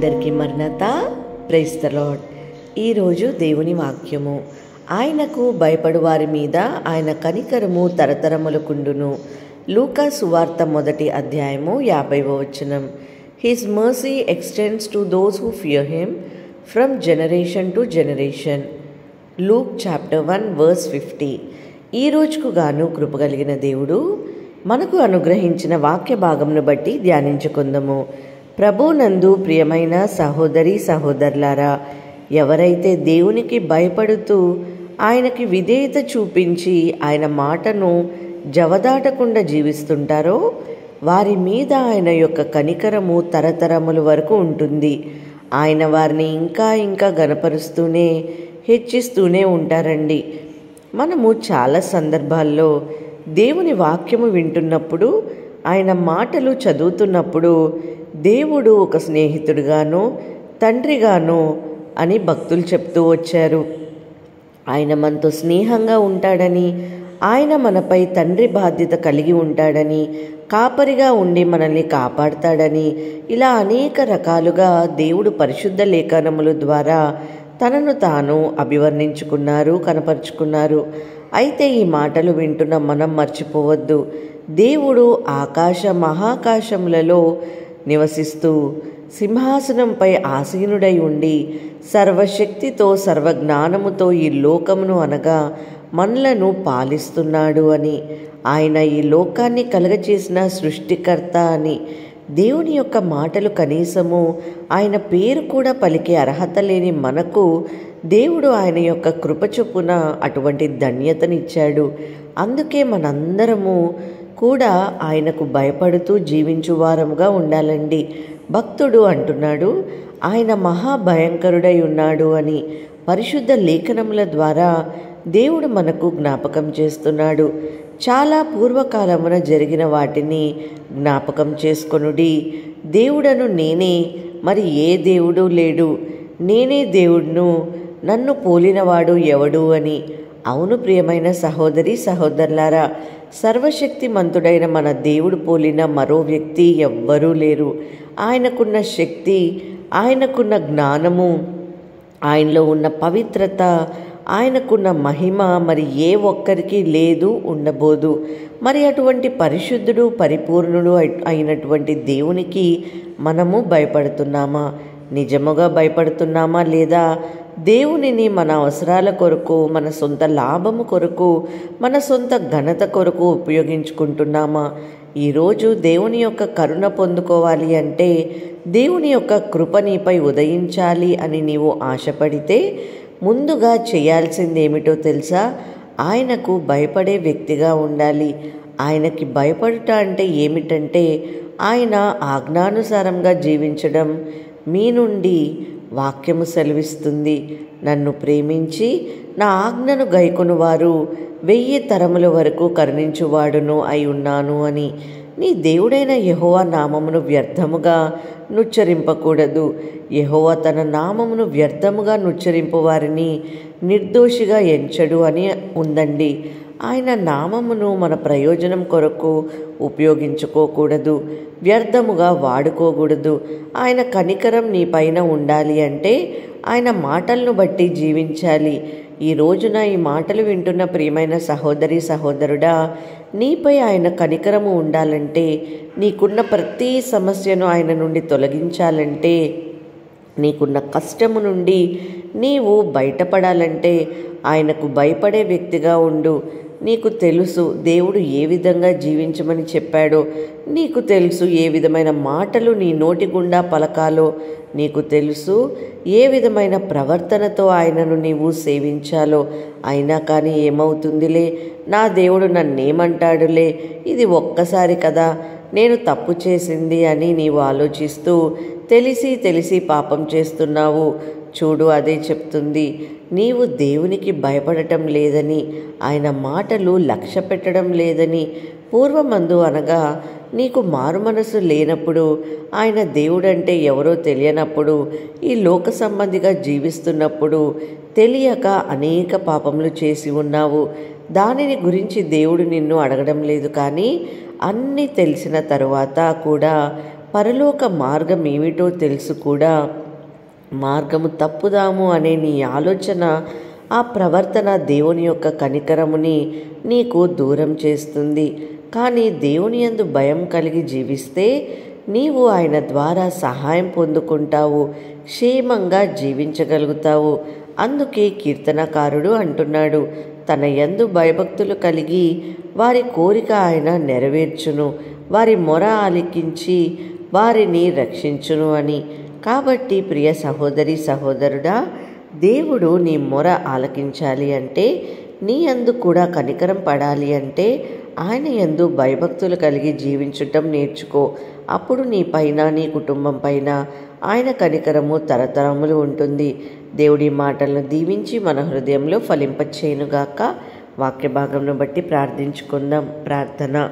అందరికీ మరణత. Praise the lord. ఈరోజు దేవుని వాక్యము. ఆయనకు భయపడు వారి మీద ఆయన కనికరము తరతరములకుండును. లూకా సువార్త 1వ అధ్యాయము 50వ వచనం. His mercy extends to those who fear him from generation to generation. Luke chapter 1 verse 50. ఈ రోజుకు గాను కృపగలిగిన దేవుడు మనకు అనుగ్రహించిన వాక్య భాగంను బట్టి ధ్యానించుకుందాము. ప్రభునందు ప్రియమైన సహోదరి సహోదరులారా, ఎవరైతే దేవునికి భయపడుతూ ఆయనకి విధేయత చూపించి ఆయన మాటను జవదాటకుండా జీవిస్తుంటారో వారి మీద ఆయన యొక్క కనికరము తరతరముల వరకు ఉంటుంది. ఆయన వారిని ఇంకా ఇంకా గణపరుస్తూనే హెచ్చిస్తూనే ఉంటారండి. మనము చాలా సందర్భాల్లో దేవుని వాక్యము వింటున్నప్పుడు, ఆయన మాటలు చదువుతున్నప్పుడు దేవుడు ఒక స్నేహితుడిగానో తండ్రిగానో అని భక్తులు చెప్తూ వచ్చారు. ఆయన మనతో స్నేహంగా ఉంటాడని, ఆయన మనపై తండ్రి బాధ్యత కలిగి ఉంటాడని, కాపరిగా ఉండి మనల్ని కాపాడతాడని, ఇలా అనేక రకాలుగా దేవుడు పరిశుద్ధ లేఖనముల ద్వారా తనను తాను అభివర్ణించుకున్నారు, కనపరుచుకున్నారు. అయితే ఈ మాటలు వింటున్న మనం మర్చిపోవద్దు, దేవుడు ఆకాశ మహాకాశములలో నివసిస్తూ సింహాసనంపై ఆసీనుడై ఉండి సర్వశక్తితో సర్వజ్ఞానముతో ఈ లోకమును అనగా మనలను పాలిస్తున్నాడు అని, ఆయన ఈ లోకాన్ని కలుగచేసిన సృష్టికర్త అని, దేవుని యొక్క మాటలు కనీసము ఆయన పేరు కూడా పలికే అర్హత లేని మనకు దేవుడు ఆయన యొక్క కృప చొప్పున అటువంటి ధన్యతనిచ్చాడు. అందుకే మనందరము కూడా ఆయనకు భయపడుతూ జీవించువారముగా ఉండాలండి. భక్తుడు అంటున్నాడు, ఆయన మహాభయంకరుడై ఉన్నాడు అని పరిశుద్ధ లేఖనముల ద్వారా దేవుడు మనకు జ్ఞాపకం చేస్తున్నాడు. చాలా పూర్వకాలమున జరిగిన వాటిని జ్ఞాపకం చేసుకొనుడి. దేవుడను నేనే, మరి ఏ దేవుడు లేడు, నేనే దేవుడును, నన్ను పోలినవాడు ఎవడు అని. అవును ప్రియమైన సహోదరి సహోదరులారా, సర్వశక్తిమంతుడైన మన దేవుడు పోలిన మరో వ్యక్తి ఎవ్వరూ లేరు. ఆయనకున్న శక్తి, ఆయనకున్న జ్ఞానము, ఆయనలో ఉన్న పవిత్రత, ఆయనకున్న మహిమ మరి ఏ ఒక్కరికి లేదు, ఉండబోదు. మరి అటువంటి పరిశుద్ధుడు పరిపూర్ణుడు అయినటువంటి దేవునికి మనము భయపడుతున్నామా? నిజముగా భయపడుతున్నామా? లేదా దేవునిని మన అవసరాల కొరకు, మన సొంత లాభము కొరకు, మన సొంత ఘనత కొరకు ఉపయోగించుకుంటున్నామా? ఈరోజు దేవుని యొక్క కరుణ పొందుకోవాలి అంటే, దేవుని యొక్క కృప నీపై ఉదయించాలి అని నీవు ఆశపడితే ముందుగా చేయాల్సింది ఏమిటో తెలుసా? ఆయనకు భయపడే వ్యక్తిగా ఉండాలి. ఆయనకి భయపడుట అంటే ఏమిటంటే, ఆయన ఆజ్ఞానుసారంగా జీవించడం. మీ నుండి వాక్యము సెలవిస్తుంది, నన్ను ప్రేమించి నా ఆజ్ఞను గైకొను వారు 1000 తరముల వరకు కరుణించువాడును అయి ఉన్నాను అని. నీ దేవుడైన యెహోవా నామమును వ్యర్థముగా నుచ్చరింపకూడదు. యెహోవా తన నామమును వ్యర్థముగా నుచ్చరింపు వారిని నిర్దోషిగా ఎంచడు అని ఉందండి. ఆయన నామమును మన ప్రయోజనం కొరకు ఉపయోగించుకోకూడదు, వ్యర్థముగా వాడుకోకూడదు. ఆయన కనికరం నీ పైన ఉండాలి అంటే ఆయన మాటలను బట్టి జీవించాలి. ఈ రోజున ఈ మాటలు వింటున్న ప్రియమైన సహోదరి సహోదరుడా, నీపై ఆయన కనికరము ఉండాలంటే, నీకున్న ప్రతి సమస్యను ఆయన నుండి తొలగించాలంటే, నీకున్న కష్టము నుండి నీవు బయటపడాలంటే ఆయనకు భయపడే వ్యక్తిగా ఉండు. నీకు తెలుసు దేవుడు ఏ విధంగా జీవించమని చెప్పాడో, నీకు తెలుసు ఏ విధమైన మాటలు నీ నోటి గుండా పలకాలో, నీకు తెలుసు ఏ విధమైన ప్రవర్తనతో ఆయనను నీవు సేవించాలో. అయినా కానీ ఏమవుతుందిలే, నా దేవుడు నన్నేమంటాడులే, ఇది ఒక్కసారి కదా నేను తప్పు చేసింది అని నీవు ఆలోచిస్తూ తెలిసి తెలిసి పాపం చేస్తున్నావు. చూడు, అదే చెప్తుంది, నీవు దేవునికి భయపడటం లేదని, ఆయన మాటలు లక్ష్య పెట్టడం లేదని. పూర్వమందు అనగా నీకు మారు మనసు లేనప్పుడు, ఆయన దేవుడంటే ఎవరో తెలియనప్పుడు, ఈ లోక సంబంధిగా జీవిస్తున్నప్పుడు తెలియక అనేక పాపములు చేసి ఉన్నావు. దానిని గురించి దేవుడు నిన్ను అడగడం లేదు. కానీ అన్నీ తెలిసిన తరువాత కూడా పరలోక మార్గం ఏమిటో తెలుసు కూడా మార్గము తప్పుదాము అనే నీ ఆలోచన, ఆ ప్రవర్తన దేవుని యొక్క కనికరముని నీకు దూరం చేస్తుంది. కానీ దేవుని యందు భయం కలిగి జీవిస్తే నీవు ఆయన ద్వారా సహాయం పొందుకుంటావు, క్షేమంగా జీవించగలుగుతావు. అందుకే కీర్తనకారుడు అంటున్నాడు, తన యందు భయభక్తులు కలిగి వారి కోరిక ఆయన నెరవేర్చును, వారి మొర ఆలకించి వారిని రక్షించును అని. కాబట్టి ప్రియ సహోదరి సహోదరుడా, దేవుడు నీ మొర ఆలకించాలి అంటే, నీ యందు కూడా కనికరం పడాలి అంటే ఆయన యందు భయభక్తులు కలిగి జీవించటం నేర్చుకో. అప్పుడు నీ పైన, నీ కుటుంబం పైన ఆయన కనికరము తరతరములు ఉంటుంది. దేవుడి మాటలను దీవించి మన హృదయంలో ఫలింపచేయునుగాక. వాక్య భాగంను బట్టి ప్రార్థించుకుందాం. ప్రార్థన.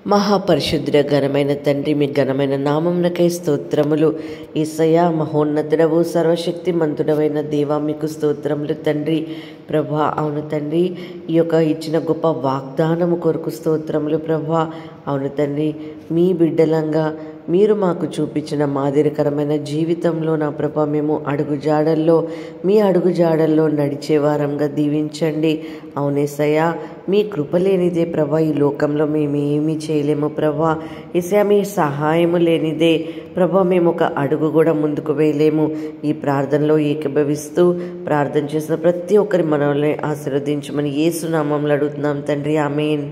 మహాపరిశుద్ధ ఘనమైన తండ్రి, మీ ఘనమైన నామమునకై స్తోత్రములు. యేసయ్యా, మహోన్నతుడవు, సర్వశక్తిమంతుడవైన దేవా, మీకు స్తోత్రములు తండ్రి. ప్రభా, అవును తండ్రి, ఈ యొక్క ఇచ్చిన గొప్ప వాగ్దానము కొరకు స్తోత్రములు ప్రభా. అవును తండ్రి, మీ బిడ్డలంగా మీరు మాకు చూపించిన మాదిరికరమైన జీవితంలో నా ప్రభా మేము అడుగుజాడల్లో, మీ అడుగుజాడల్లో నడిచేవారంగా దీవించండి. అవునేసయ్యా, మీ కృప లేనిదే ప్రభా ఈ లోకంలో మేము ఏమీ చేయలేము ప్రభా. యేసయ్యా, మీ సహాయము లేనిదే ప్రభా మేము ఒక అడుగు కూడా ముందుకు వేయలేము. ఈ ప్రార్థనలో ఏకీభవిస్తూ ప్రార్థన చేసిన ప్రతి ఒక్కరి మనల్ని ఆశీర్వదించమని యేసు నామములో అడుగుతున్నాం తండ్రి. ఆమేన్.